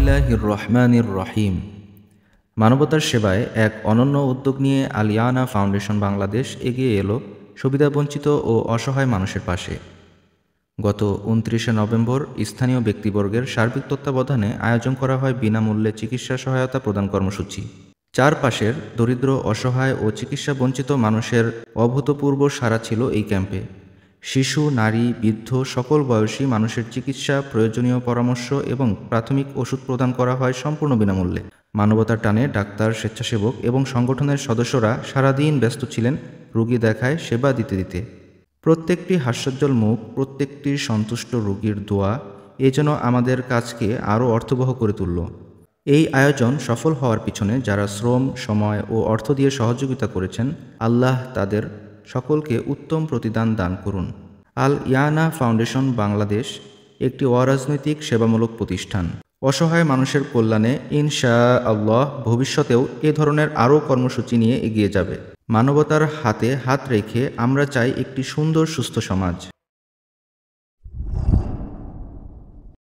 বিসমিল্লাহির রহমানির রহিম। মানবতার সেবায় এক অনন্য উদ্যোগ নিয়ে আল ইয়ানা ফাউন্ডেশন বাংলাদেশ এগিয়ে এলো সুবিধাবঞ্চিত ও অসহায় মানুষের পাশে। গত ২৯শে নভেম্বর স্থানীয় ব্যক্তিবর্গের সার্বিক তত্ত্বাবধানে আয়োজন করা হয় বিনামূল্যে চিকিৎসা সহায়তা প্রদান কর্মসূচি। চারপাশের দরিদ্র, অসহায় ও চিকিৎসা বঞ্চিত মানুষের অভূতপূর্ব সাড়া ছিল এই ক্যাম্পে। শিশু, নারী, বৃদ্ধ সকল বয়সী মানুষের চিকিৎসা, প্রয়োজনীয় পরামর্শ এবং প্রাথমিক ওষুধ প্রদান করা হয় সম্পূর্ণ বিনামূল্যে। মানবতার টানে ডাক্তার, স্বেচ্ছাসেবক এবং সংগঠনের সদস্যরা সারাদিন ব্যস্ত ছিলেন রোগী দেখায় সেবা দিতে দিতে। প্রত্যেকটি হাস্যোজ্জ্বল মুখ, প্রত্যেকটি সন্তুষ্ট রোগীর দোয়া এ যেন আমাদের কাজকে আরও অর্থবহ করে তুলল। এই আয়োজন সফল হওয়ার পিছনে যারা শ্রম, সময় ও অর্থ দিয়ে সহযোগিতা করেছেন, আল্লাহ তাদের সকলকে উত্তম প্রতিদান দান করুন। আল ইয়ানা ফাউন্ডেশন বাংলাদেশ একটি অরাজনৈতিক সেবামূলক প্রতিষ্ঠান। অসহায় মানুষের কল্যাণে ইনশাআল্লাহ ভবিষ্যতেও এ ধরনের আরও কর্মসূচি নিয়ে এগিয়ে যাবে। মানবতার হাতে হাত রেখে আমরা চাই একটি সুন্দর, সুস্থ সমাজ।